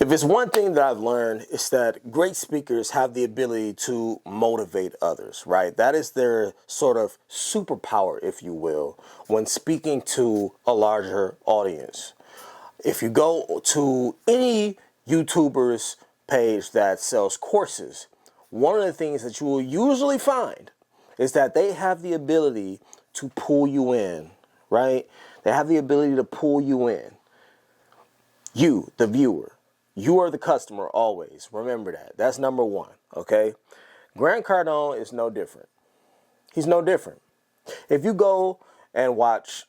If it's one thing that I've learned, it's that great speakers have the ability to motivate others, right? That is their sort of superpower, if you will, when speaking to a larger audience. If you go to any YouTuber's page that sells courses, one of the things that you will usually find is that they have the ability to pull you in, right? They have the ability to pull you in. You, the viewer. You are the customer always. Remember that. That's number one, okay? Grant Cardone is no different. He's no different. If you go and watch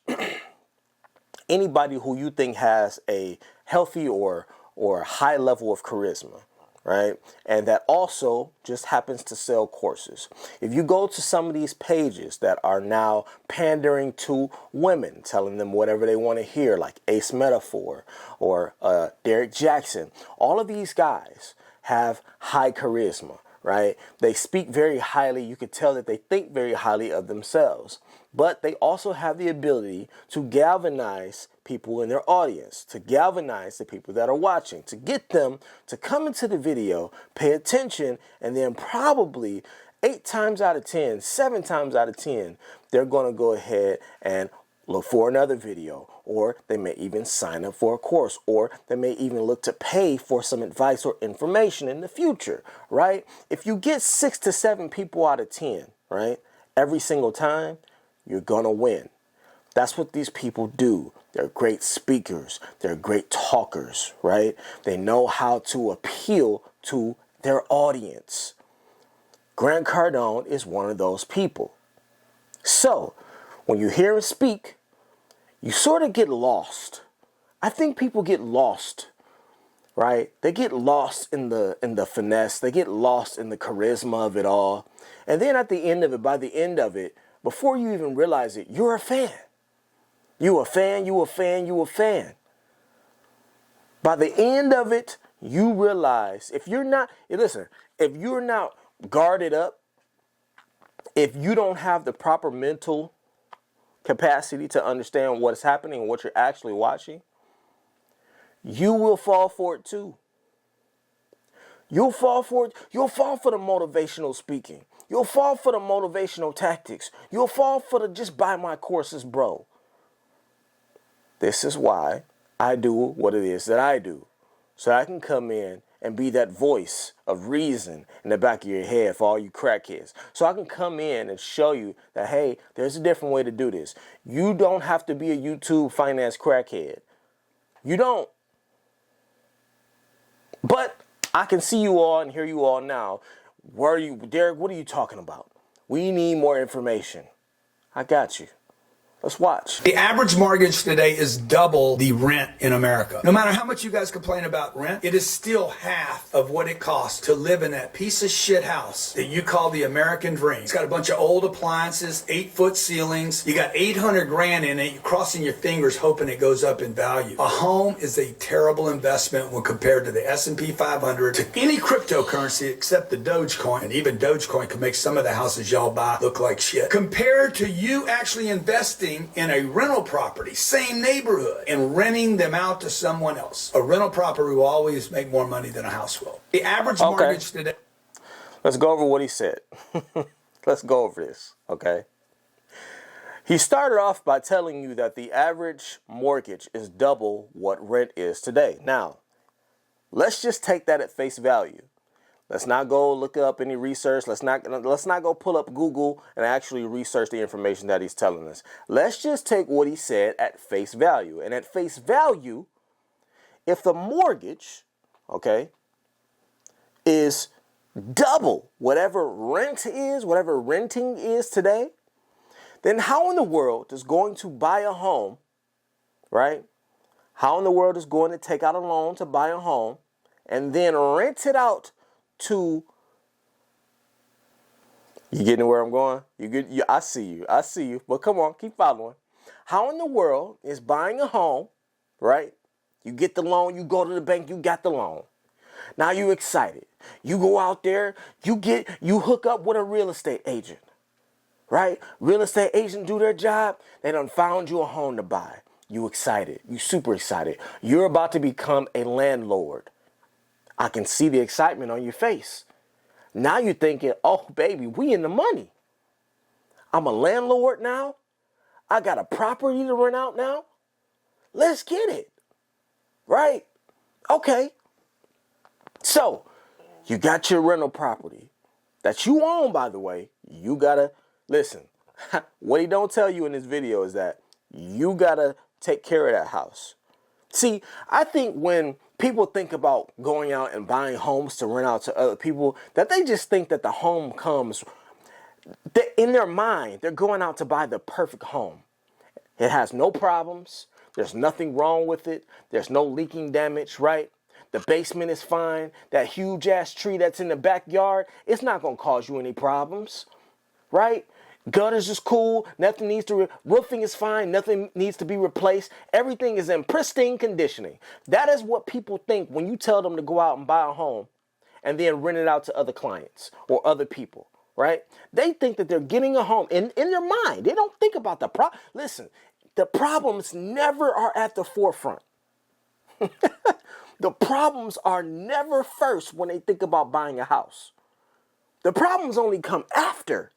anybody who you think has a healthy or high level of charisma, right? And that also just happens to sell courses. If you go to some of these pages that are now pandering to women, telling them whatever they want to hear, like Ace Metaphor or Derek Jackson, all of these guys have high charisma, right? They speak very highly. You could tell that they think very highly of themselves. But they also have the ability to galvanize people in their audience, to galvanize the people that are watching, to get them to come into the video, pay attention, and then probably 8 times out of 10, 7 times out of 10, they're going to go ahead and look for another video, or they may even sign up for a course, or they may even look to pay for some advice or information in the future, right? If you get 6 to 7 people out of 10, right, every single time, you're going to win. That's what these people do. They're great speakers. They're great talkers, right? They know how to appeal to their audience. Grant Cardone is one of those people. So, when you hear him speak, you sort of get lost. I think people get lost, right? They get lost in the finesse. They get lost in the charisma of it all. And then at the end of it, by the end of it, before you even realize it, you're a fan. You a fan, you a fan, you a fan. By the end of it, you realize if you're not guarded up, if you don't have the proper mental capacity to understand what's happening and what you're actually watching, you will fall for it too. You'll fall for it. You'll fall for the motivational speaking. You'll fall for the motivational tactics. You'll fall for the just buy my courses, bro. This is why I do what it is that I do. So I can come in and be that voice of reason in the back of your head for all you crackheads. So I can come in and show you that, hey, there's a different way to do this. You don't have to be a YouTube finance crackhead. You don't. But I can see you all and hear you all now. Where are you, Derek? What are you talking about? We need more information. I got you. Let's watch. The average mortgage today is double the rent in America. No matter how much you guys complain about rent, it is still half of what it costs to live in that piece of shit house that you call the American dream. It's got a bunch of old appliances, 8-foot ceilings. You got 800 grand in it. You're crossing your fingers hoping it goes up in value. A home is a terrible investment when compared to the S&P 500, to any cryptocurrency except the Dogecoin. And even Dogecoin can make some of the houses y'all buy look like shit. Compared to you actually investing in a rental property, same neighborhood, and renting them out to someone else. A rental property will always make more money than a house will. The average mortgage today. Let's go over what he said. Let's go over this, okay? He started off by telling you that the average mortgage is double what rent is today. Now, let's just take that at face value. Let's not go look up any research. Let's not go pull up Google and actually research the information that he's telling us. Let's just take what he said at face value. And at face value, if the mortgage, okay, is double whatever rent is, whatever renting is today, then how in the world is going to buy a home, right? How in the world is going to take out a loan to buy a home and then rent it out to, you getting where I'm going? I see you. But come on, keep following. How in the world is buying a home, right? You get the loan, you go to the bank, you got the loan. Now you excited. You go out there, you hook up with a real estate agent, right? Real estate agent do their job. They done found you a home to buy. You excited. You super excited. You're about to become a landlord. I can see the excitement on your face. Now you're thinking, oh, baby, we in the money. I'm a landlord now. I got a property to rent out now. Let's get it. Right? Okay. So, you got your rental property that you own, by the way. You got to, listen, what he don't tell you in this video is that you got to take care of that house. See, I think when people think about going out and buying homes to rent out to other people, that they just think that the home comes, in their mind, they're going out to buy the perfect home. It has no problems. There's nothing wrong with it. There's no leaking damage, right? The basement is fine. That huge ass tree that's in the backyard, it's not going to cause you any problems, right? Gutters is cool. Nothing needs to, roofing is fine. Nothing needs to be replaced. Everything is in pristine conditioning. That is what people think when you tell them to go out and buy a home and then rent it out to other clients or other people, right? They think that they're getting a home in their mind. They don't think about the problem. Listen, the problems never are at the forefront. The problems are never first when they think about buying a house. The problems only come after.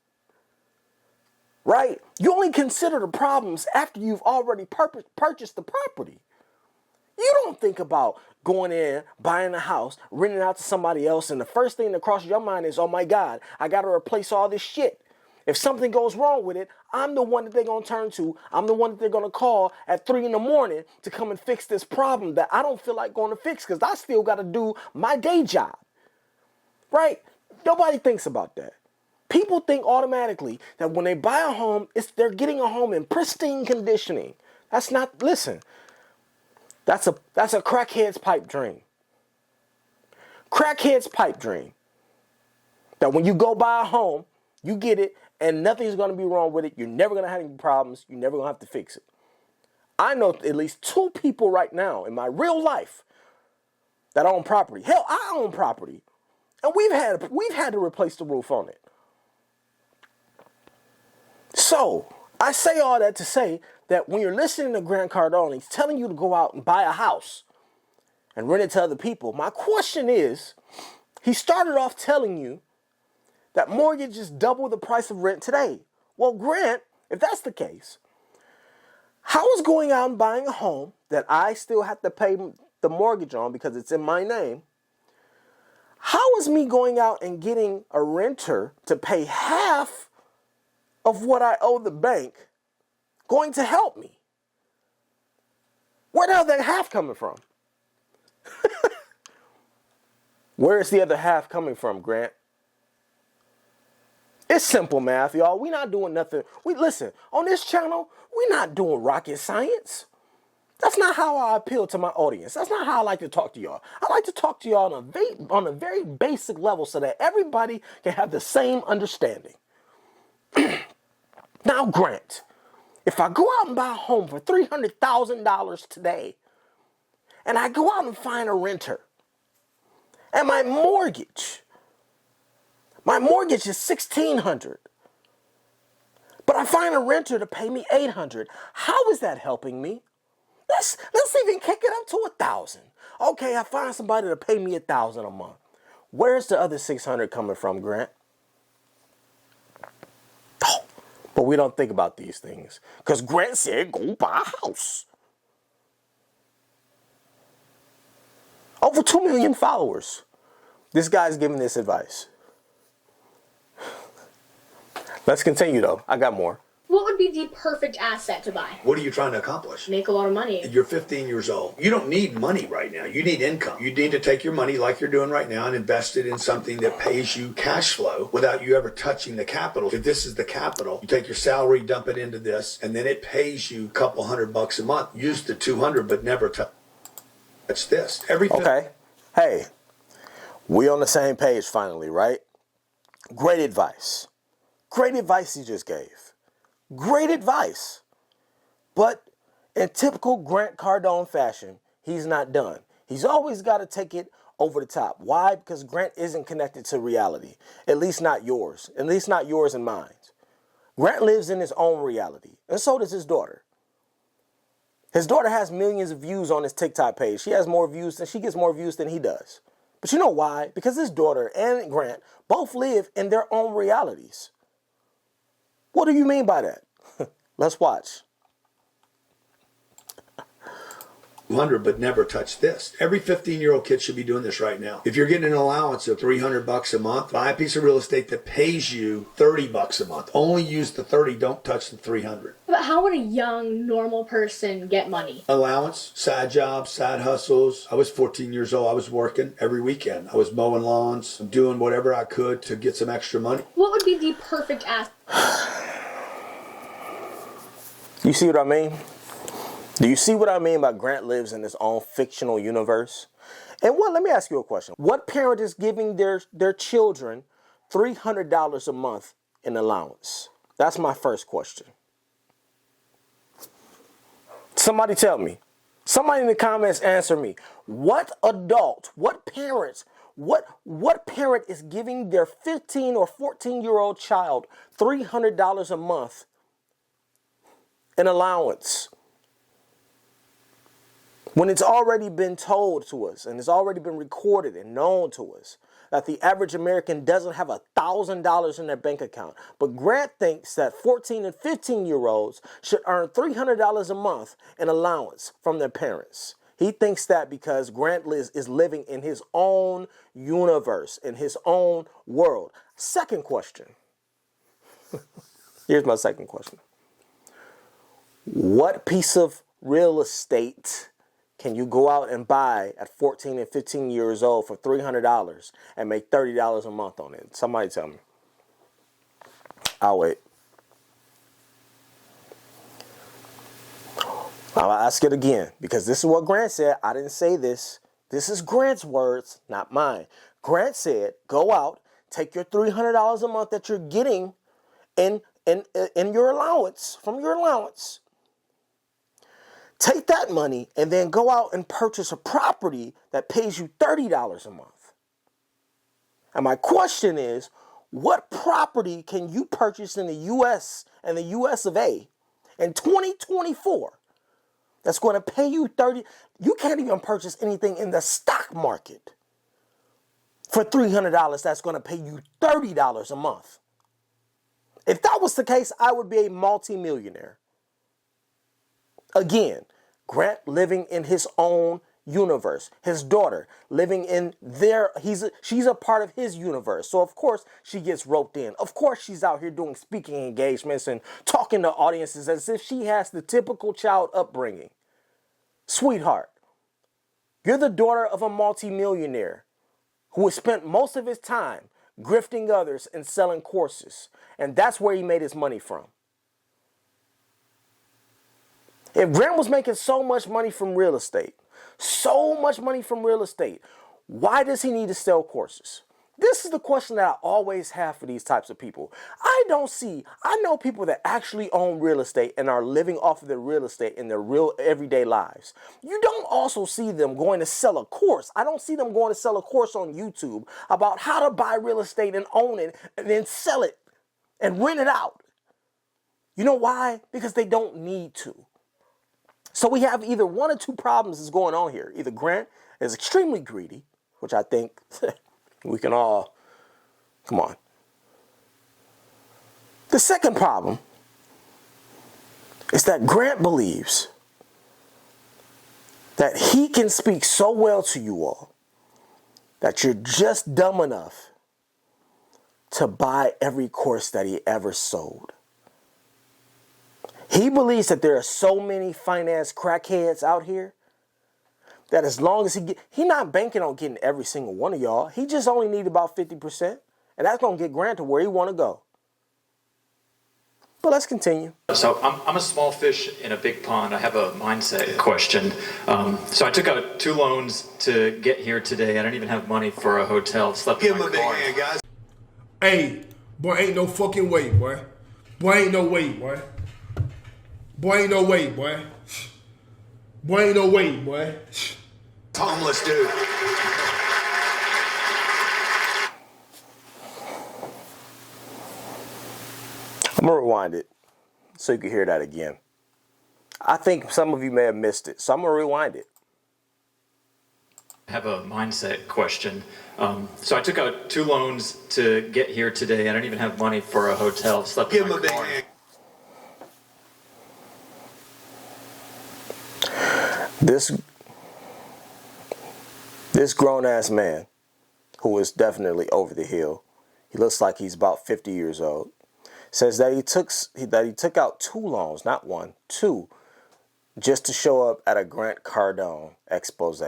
Right? You only consider the problems after you've already purchased the property. You don't think about going in, buying a house, renting it out to somebody else, and the first thing that crosses your mind is, oh my God, I got to replace all this shit. If something goes wrong with it, I'm the one that they're going to turn to. I'm the one that they're going to call at 3 a.m. to come and fix this problem that I don't feel like going to fix because I still got to do my day job. Right? Nobody thinks about that. People think automatically that when they buy a home, they're getting a home in pristine conditioning. That's not, listen, that's a crackhead's pipe dream. Crackhead's pipe dream. That when you go buy a home, you get it and nothing's going to be wrong with it. You're never going to have any problems. You're never going to have to fix it. I know at least 2 people right now in my real life that own property. Hell, I own property. And we've had to replace the roof on it. So, I say all that to say that when you're listening to Grant Cardone, he's telling you to go out and buy a house and rent it to other people. My question is, he started off telling you that mortgage is double the price of rent today. Well, Grant, if that's the case, how is going out and buying a home that I still have to pay the mortgage on because it's in my name, how is me going out and getting a renter to pay half of what I owe the bank going to help me? Where the hell that half coming from? Where is the other half coming from, Grant? It's simple math, y'all. We not doing nothing. Listen, on this channel, we not doing rocket science. That's not how I appeal to my audience. That's not how I like to talk to y'all. I like to talk to y'all on a very basic level so that everybody can have the same understanding. Now, Grant, if I go out and buy a home for $300,000 today, and I go out and find a renter, and my mortgage is $1,600, but I find a renter to pay me $800, how is that helping me? Let's even kick it up to $1,000. Okay, I find somebody to pay me $1,000 a month. Where's the other $600 coming from, Grant? Oh, but we don't think about these things because Grant said go buy a house. Over 2 million followers. This guy's giving this advice. Let's continue though. I got more. What would be the perfect asset to buy? What are you trying to accomplish? Make a lot of money. You're 15 years old. You don't need money right now. You need income. You need to take your money like you're doing right now and invest it in something that pays you cash flow without you ever touching the capital. If this is the capital, you take your salary, dump it into this, and then it pays you a couple $100 a month. Use the 200, but never touch this. Everything. Okay. Hey, we on the same page finally, right? Great advice. Great advice he just gave. Great advice. But in typical Grant Cardone fashion, he's not done. He's always got to take it over the top. Why? Because Grant isn't connected to reality. At least not yours. At least not yours and mine. Grant lives in his own reality. And so does his daughter. His daughter has millions of views on his TikTok page. She gets more views than he does. But you know why? Because his daughter and Grant both live in their own realities. What do you mean by that? Let's watch. 200, but never touch this. Every 15-year-old kid should be doing this right now. If you're getting an allowance of $300 a month, buy a piece of real estate that pays you $30 a month. Only use the 30, don't touch the 300. But how would a young, normal person get money? Allowance, side jobs, side hustles. I was 14 years old. I was working every weekend. I was mowing lawns, doing whatever I could to get some extra money. What would be the perfect asset? You see what I mean? Do you see what I mean by Grant lives in his own fictional universe? And let me ask you a question. What parent is giving their children $300 a month in allowance? That's my first question. Somebody tell me. Somebody in the comments answer me. What adult, what parent is giving their 15 or 14-year-old child $300 a month in allowance? When it's already been told to us and it's already been recorded and known to us that the average American doesn't have $1,000 in their bank account. But Grant thinks that 14 and 15-year-olds should earn $300 a month in allowance from their parents. He thinks that because Grant is living in his own universe, in his own world. Second question. Here's my second question. What piece of real estate can you go out and buy at 14 and 15 years old for $300 and make $30 a month on it? Somebody tell me. I'll wait. I'll ask it again because this is what Grant said. I didn't say this. This is Grant's words, not mine. Grant said, go out, take your $300 a month that you're getting in your allowance, from your allowance. Take that money and then go out and purchase a property that pays you $30 a month. And my question is, what property can you purchase in the U.S. and the U.S. of A in 2024 that's going to pay you $30? You can't even purchase anything in the stock market for $300 that's going to pay you $30 a month. If that was the case, I would be a multimillionaire. Again, Grant living in his own universe. His daughter living in she's a part of his universe. So of course she gets roped in. Of course she's out here doing speaking engagements and talking to audiences as if she has the typical child upbringing. Sweetheart, you're the daughter of a multimillionaire who has spent most of his time grifting others and selling courses. And that's where he made his money from. If Grant was making so much money from real estate, why does he need to sell courses? This is the question that I always have for these types of people. I know people that actually own real estate and are living off of their real estate in their real everyday lives. You don't also see them going to sell a course. I don't see them going to sell a course on YouTube about how to buy real estate and own it and then sell it and rent it out. You know why? Because they don't need to. So we have either one or two problems that's going on here. Either Grant is extremely greedy, which I think we can all, come on. The second problem is that Grant believes that he can speak so well to you all that you're just dumb enough to buy every course that he ever sold. He believes that there are so many finance crackheads out here that as long as he's not banking on getting every single one of y'all. He just only need about 50%. And that's going to get Grant to where he want to go. But let's continue. So I'm a small fish in a big pond. I have a mindset question. So I took out 2 loans to get here today. I don't even have money for a hotel. Slept Give in him my a big car. hand, guys. Hey, boy, ain't no fucking way, boy. Boy, ain't no way, boy. Boy, ain't no way, boy. Boy, ain't no way, boy. Homeless dude. I'm going to rewind it so you can hear that again. I think some of you may have missed it, so I'm going to rewind it. I have a mindset question. So I took out 2 loans to get here today. I don't even have money for a hotel. Slept Give in him my a big car. hand. This grown-ass man, who is definitely over the hill, he looks like he's about 50 years old, says that he took out 2 loans, not 1, 2, just to show up at a Grant Cardone expose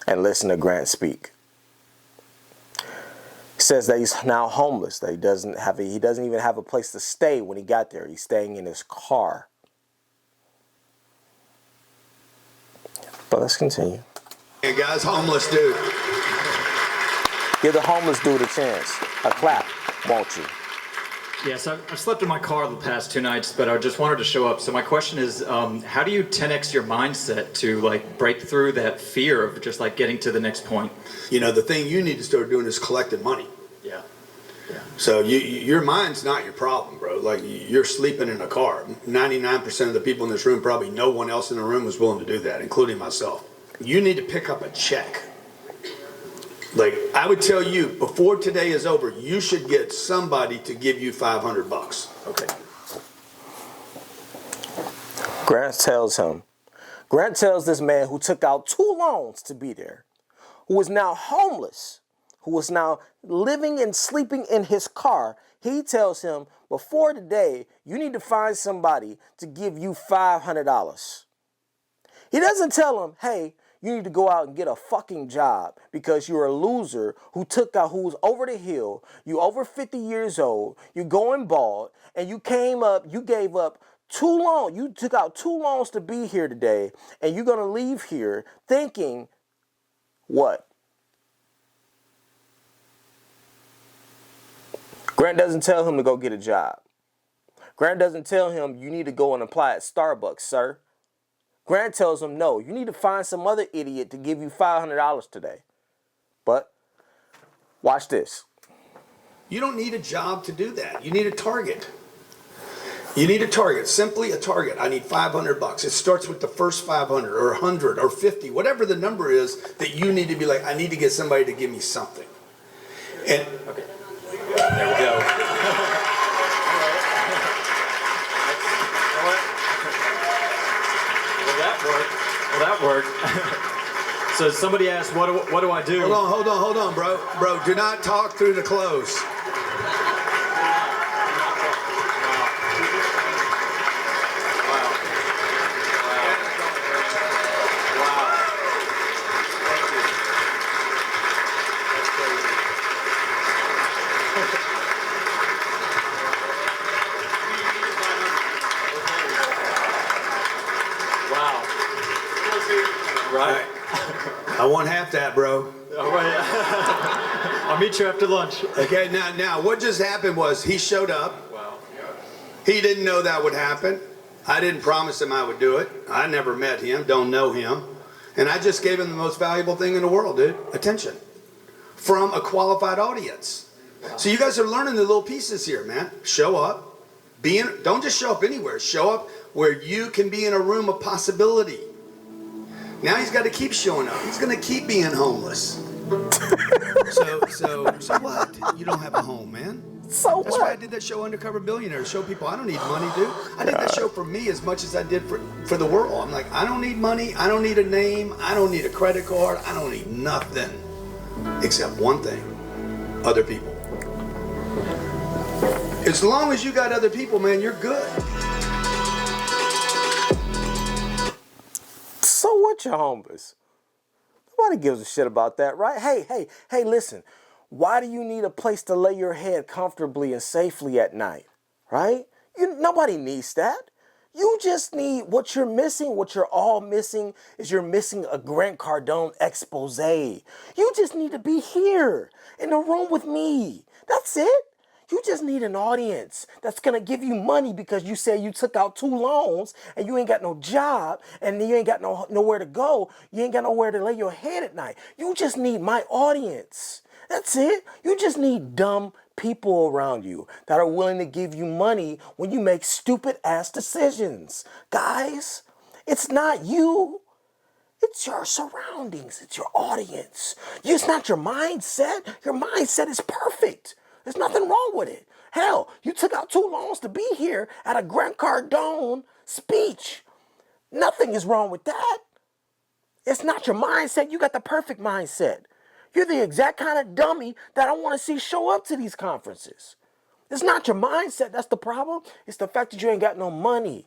and listen to Grant speak. He says that he's now homeless, that he doesn't even have a place to stay when he got there. He's staying in his car. But let's continue. Hey guys, homeless dude. Give the homeless dude a chance. A clap, won't you? Yes, I've slept in my car the past 2 nights, but I just wanted to show up. So my question is, how do you 10x your mindset to like break through that fear of just like getting to the next point? You know, the thing you need to start doing is collecting money. Yeah. So your mind's not your problem, bro. Like, you're sleeping in a car. 99% of the people in this room, probably no one else in the room was willing to do that, including myself. You need to pick up a check. Like, I would tell you, before today is over, you should get somebody to give you $500. Okay. Grant tells this man who took out 2 loans to be there, who is now homeless, who is now living and sleeping in his car, he tells him, before today, you need to find somebody to give you $500. He doesn't tell him, hey, you need to go out and get a fucking job because you're a loser who's over the hill, you over 50 years old, you're going bald, and you gave up 2 loans, you took out 2 loans to be here today, and you're going to leave here thinking, what? Grant doesn't tell him to go get a job. Grant doesn't tell him you need to go and apply at Starbucks, sir. Grant tells him, no, you need to find some other idiot to give you $500 today. But watch this. You don't need a job to do that. You need a target. You need a target, simply a target. I need $500. It starts with the first 500 or 100 or 50, whatever the number is that you need to be like, I need to get somebody to give me something. And Okay. There we go. Well, that worked. So somebody asked, what do I do? hold on, bro. Bro, do not talk through the clothes. Right. I want half that, bro. All right. I'll meet you after lunch. Okay, now what just happened was he showed up. Wow. He didn't know that would happen. I didn't promise him I would do it. I never met him, don't know him. And I just gave him the most valuable thing in the world, dude. Attention. From a qualified audience. So you guys are learning the little pieces here, man. Show up. Don't just show up anywhere. Show up where you can be in a room of possibility. Now he's got to keep showing up. He's going to keep being homeless. So what? You don't have a home, man. So That's why I what? did that show, Undercover Billionaire, to show people I don't need money, dude. I did that show for me as much as I did for the world. I'm like, I don't need money. I don't need a name. I don't need a credit card. I don't need nothing except one thing: other people. As long as you got other people, man, you're good. So what, you're homeless? Nobody gives a shit about that, right? Hey, listen. Why do you need a place to lay your head comfortably and safely at night, right? Nobody needs that. You just need what you're missing. What you're all missing is you're missing a Grant Cardone expose. You just need to be here in the room with me. That's it. You just need an audience that's going to give you money because you say you took out 2 loans and you ain't got no job and you ain't got nowhere to go. You ain't got nowhere to lay your head at night. You just need my audience. That's it. You just need dumb people around you that are willing to give you money when you make stupid ass decisions. Guys, it's not you. It's your surroundings. It's your audience. It's not your mindset. Your mindset is perfect. There's nothing wrong with it. Hell, you took out 2 loans to be here at a Grant Cardone speech. Nothing is wrong with that. It's not your mindset. You got the perfect mindset. You're the exact kind of dummy that I want to see show up to these conferences. It's not your mindset that's the problem. It's the fact that you ain't got no money.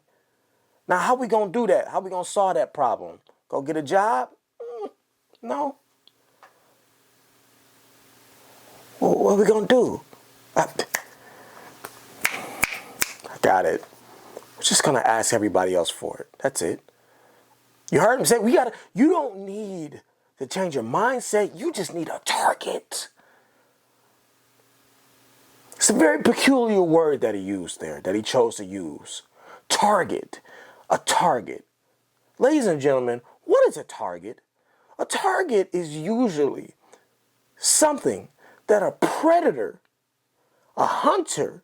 Now, how we going to do that? How we going to solve that problem? Go get a job? No. Well, what are we going to do? I got it. We're just going to ask everybody else for it. That's it. You heard him say, you don't need to change your mindset. You just need a target. It's a very peculiar word that he used there, that he chose to use. Target. A target. Ladies and gentlemen, what is a target? A target is usually something that a predator, a hunter,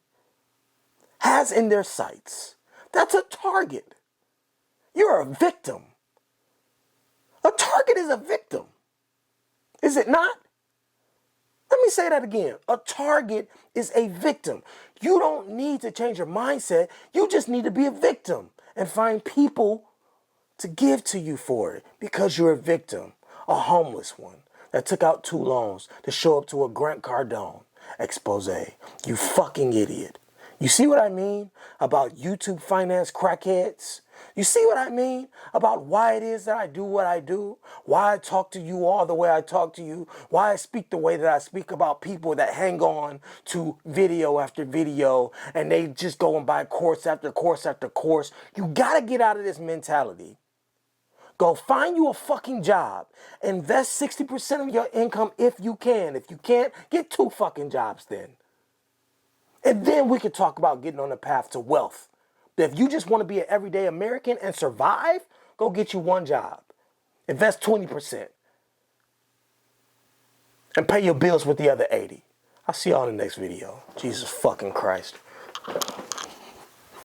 has in their sights. That's a target. You're a victim. A target is a victim. Is it not? Let me say that again. A target is a victim. You don't need to change your mindset. You just need to be a victim and find people to give to you for it because you're a victim, a homeless one that took out 2 loans to show up to a Grant Cardone expose. You fucking idiot. You see what I mean about YouTube finance crackheads? You see what I mean about why it is that I do what I do? Why I talk to you all the way I talk to you? Why I speak the way that I speak about people that hang on to video after video and they just go and buy course after course after course? You gotta get out of this mentality. Go find you a fucking job. Invest 60% of your income if you can. If you can't, get 2 fucking jobs then. And then we could talk about getting on the path to wealth. But if you just want to be an everyday American and survive, go get you 1 job. Invest 20%. And pay your bills with the other 80. I'll see y'all in the next video. Jesus fucking Christ.